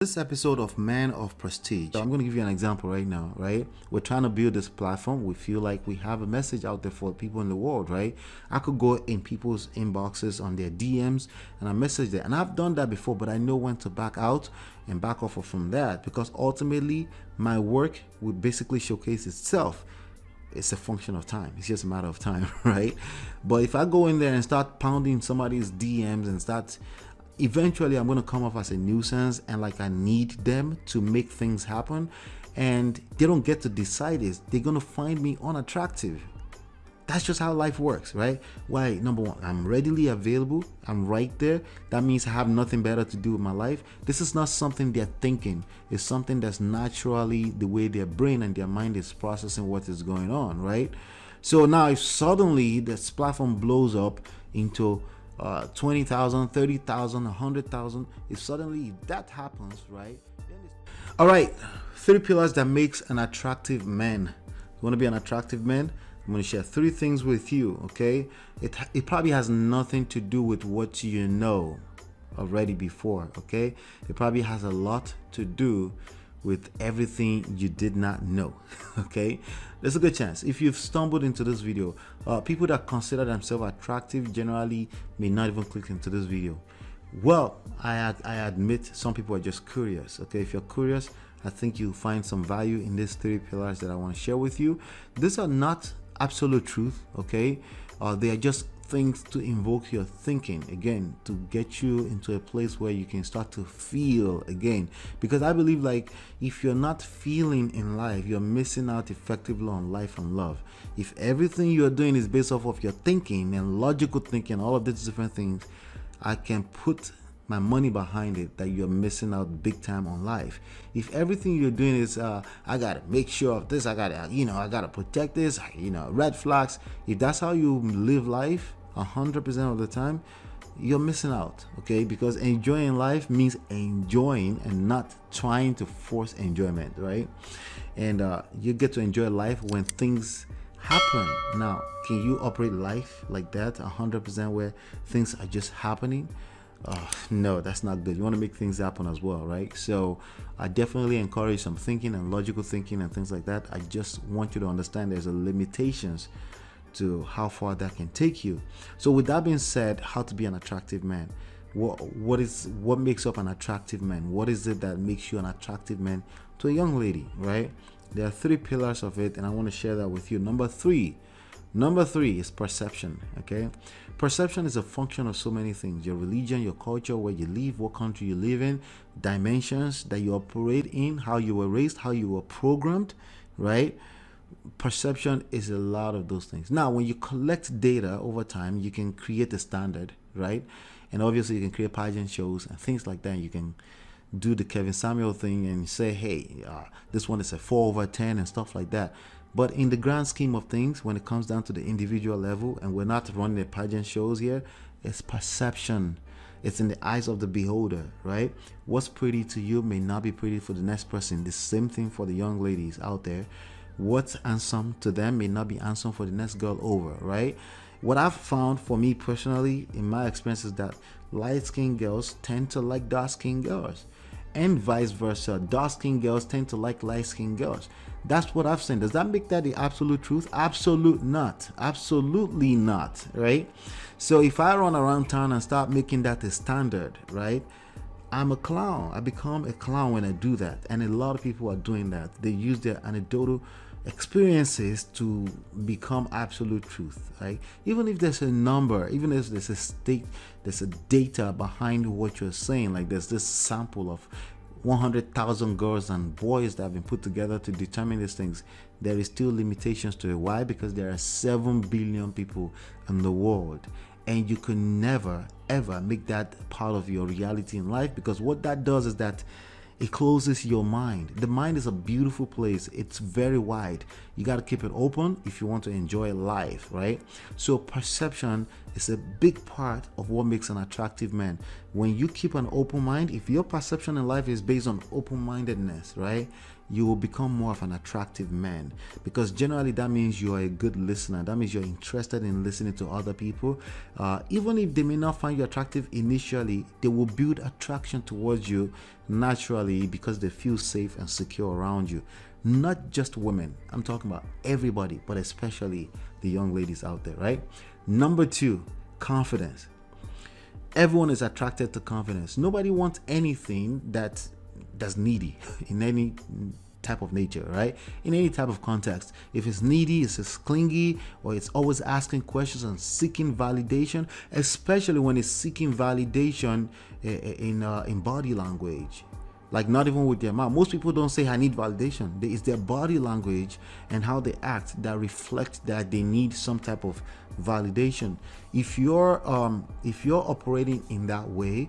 This episode of Man of Prestige, I'm going to give you an example right now, right? We're trying to build this platform. We feel like we have a message out there for people in the world, right? I could go in people's inboxes on their DMs and I message them. And I've done that before, but I know when to back out and back off from that, because ultimately my work will basically showcase itself. It's a function of time. It's just a matter of time, right? But if I go in there and start pounding somebody's DMs and start, eventually I'm going to come off as a nuisance and like I need them to make things happen, and they don't get to decide it. They're going to find me unattractive. That's just how life works, right? Why? Number one, I'm readily available. I'm right there. That means I have nothing better to do with my life. This is not something they're thinking. It's something that's naturally the way their brain and their mind is processing what is going on, right? So now if suddenly this platform blows up into 20,000, 30,000, 100,000, if suddenly that happens, right? All right, 3 pillars that makes an attractive man. You want to be an attractive man? I'm going to share 3 things with you, okay? It probably has nothing to do with what you know already before, okay? It probably has a lot to do with everything you did not know. Okay, there's a good chance if you've stumbled into this video, people that consider themselves attractive generally may not even click into this video. Well, I admit some people are just curious. Okay, if you're curious, I think you'll find some value in these 3 pillars that I want to share with you. These are not absolute truth, okay? They are just things to invoke your thinking again, to get you into a place where you can start to feel again, because I believe like if you're not feeling in life, you're missing out effectively on life and love. If everything you're doing is based off of your thinking and logical thinking, all of these different things, I can put my money behind it that you're missing out big time on life. If everything you're doing is I gotta make sure of this, I gotta protect this, red flags, if that's how you live life 100% of the time, you're missing out, okay? Because enjoying life means enjoying and not trying to force enjoyment, right? And you get to enjoy life when things happen. Now, can you operate life like that 100% where things are just happening? No, that's not good. You want to make things happen as well, right? So I definitely encourage some thinking and logical thinking and things like that. I just want you to understand there's a limitations to how far that can take you. So with that being said, how to be an attractive man. What makes up an attractive man? What is it that makes you an attractive man to a young lady, right? There are 3 pillars of it, and I want to share that with you. Number three is perception. Okay, perception is a function of so many things: your religion, your culture, where you live, what country you live in, dimensions that you operate in, how you were raised, how you were programmed, right? Perception is a lot of those things. Now, when you collect data over time, you can create a standard, right? And obviously you can create pageant shows and things like that. You can do the Kevin Samuel thing and say, hey, this one is a 4/10 and stuff like that. But in the grand scheme of things, when it comes down to the individual level, and we're not running the pageant shows here, it's perception. It's in the eyes of the beholder, right? What's pretty to you may not be pretty for the next person. The same thing for the young ladies out there. What's handsome to them may not be handsome for the next girl over, right? What I've found for me personally in my experience is that light-skinned girls tend to like dark-skinned girls, and vice versa. Dark-skinned girls tend to like light-skinned girls. That's what I've seen. Does that make that the absolute truth? Absolutely not, right? So if I run around town and start making that a standard, right, I'm a clown. I become a clown when I do that, and a lot of people are doing that. They use their anecdotal experiences to become absolute truth, right? Even if there's a number, even if there's a state, there's a data behind what you're saying, like there's this sample of 100,000 girls and boys that have been put together to determine these things, there is still limitations to it. Why? Because there are 7 billion people in the world, and you can never ever make that part of your reality in life, because what that does is that it closes your mind. The mind is a beautiful place. It's very wide. You got to keep it open if you want to enjoy life, right? So perception is a big part of what makes an attractive man. When you keep an open mind, if your perception in life is based on open-mindedness, right, you will become more of an attractive man, because generally that means you are a good listener. That means you're interested in listening to other people. Even if they may not find you attractive initially, they will build attraction towards you naturally because they feel safe and secure around you. Not just women, I'm talking about everybody, but especially the young ladies out there, right? Number 2, confidence. Everyone is attracted to confidence. Nobody wants anything that's needy in any type of nature, right? In any type of context. If it's needy, it's just clingy, or it's always asking questions and seeking validation, especially when it's seeking validation in body language. Like, not even with their mouth. Most people don't say I need validation. It's their body language and how they act that reflect that they need some type of validation. If you're operating in that way,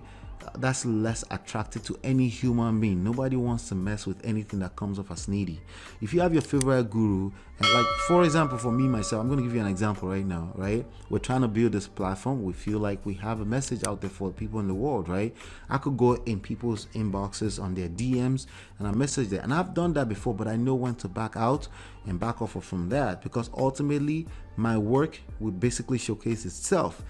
that's less attractive to any human being. Nobody wants to mess with anything that comes off as needy. If you have your favorite guru, and like, for example, for me myself, I'm going to give you an example right now, right? We're trying to build this platform. We feel like we have a message out there for people in the world, right? I could go in people's inboxes on their DMs and I message them, and I've done that before, but I know when to back out and back off from that, because ultimately my work will basically showcase itself.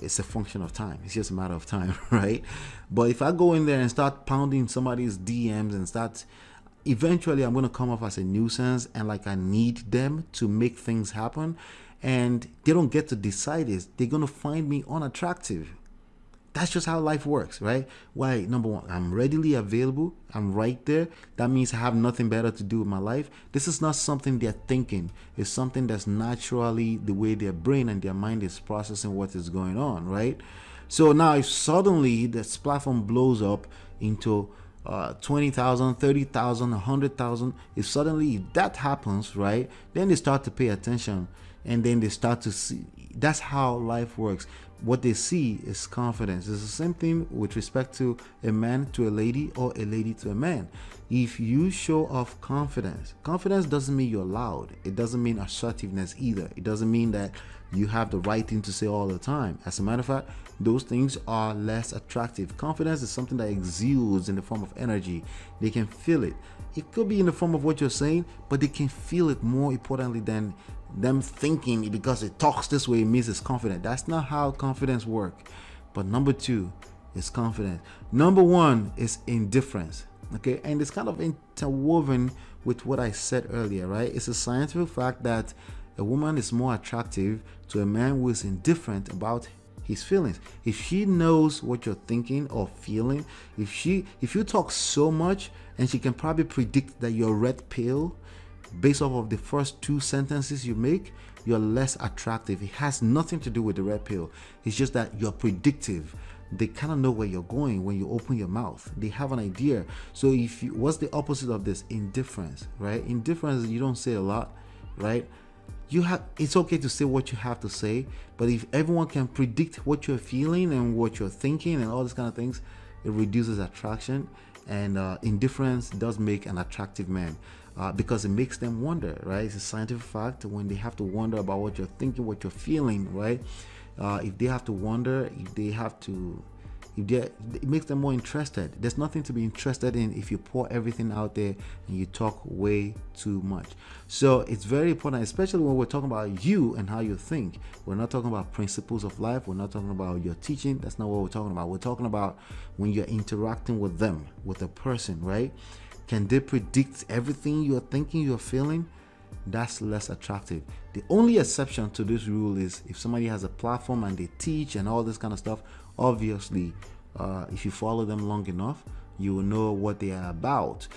It's a function of time. It's just a matter of time, right? But if I go in there and start pounding somebody's DMs and start, eventually I'm going to come off as a nuisance, and like I need them to make things happen, and they don't get to decide this. They're going to find me unattractive. That's just how life works, right? Why? Number one, I'm readily available. I'm right there. That means I have nothing better to do with my life. This is not something they're thinking. It's something that's naturally the way their brain and their mind is processing what is going on, right? So now if suddenly this platform blows up into 20,000, 30,000, 100,000, if that happens, right, then they start to pay attention, and then they start to see. That's how life works. What they see is confidence. It's the same thing with respect to a man to a lady, or a lady to a man. If you show off confidence doesn't mean you're loud. It doesn't mean assertiveness either. It doesn't mean that you have the right thing to say all the time. As a matter of fact, those things are less attractive. Confidence is something that exudes in the form of energy. They can feel it. It could be in the form of what you're saying, but they can feel it more importantly than them thinking because it talks this way, it means it's confident. That's not how confidence works. But number 2 is confidence. Number 1 is indifference. Okay, and it's kind of interwoven with what I said earlier, right? It's a scientific fact that a woman is more attractive to a man who is indifferent about his feelings. If she knows what you're thinking or feeling, if you talk so much and she can probably predict that you're red pill based off of the first 2 sentences you make, you're less attractive. It has nothing to do with the red pill. It's just that you're predictive. They kind of know where you're going when you open your mouth. They have an idea. So what's the opposite of this? Indifference, right? Indifference, you don't say a lot, right? It's okay to say what you have to say, but if everyone can predict what you're feeling and what you're thinking and all these kind of things, it reduces attraction. And indifference does make an attractive man. Because it makes them wonder, right? It's a scientific fact. When they have to wonder about what you're thinking, what you're feeling, right? If they have to wonder, it makes them more interested. There's nothing to be interested in if you pour everything out there and you talk way too much. So it's very important, especially when we're talking about you and how you think. We're not talking about principles of life. We're not talking about your teaching. That's not what we're talking about. We're talking about when you're interacting with them, with a person, right? Can they predict everything you're thinking, you're feeling? That's less attractive. The only exception to this rule is if somebody has a platform and they teach and all this kind of stuff. Obviously, if you follow them long enough, you will know what they are about.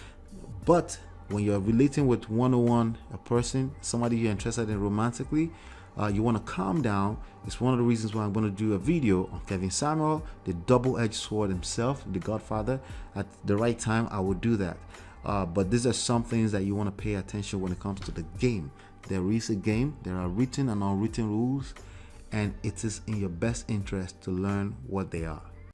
But when you're relating with one-on-one, a person, somebody you're interested in romantically, you want to calm down. It's one of the reasons why I'm going to do a video on Kevin Samuel, the double-edged sword himself, the Godfather. At the right time, I will do that. But these are some things that you want to pay attention when it comes to the game. There is a game. There are written and unwritten rules, and it is in your best interest to learn what they are.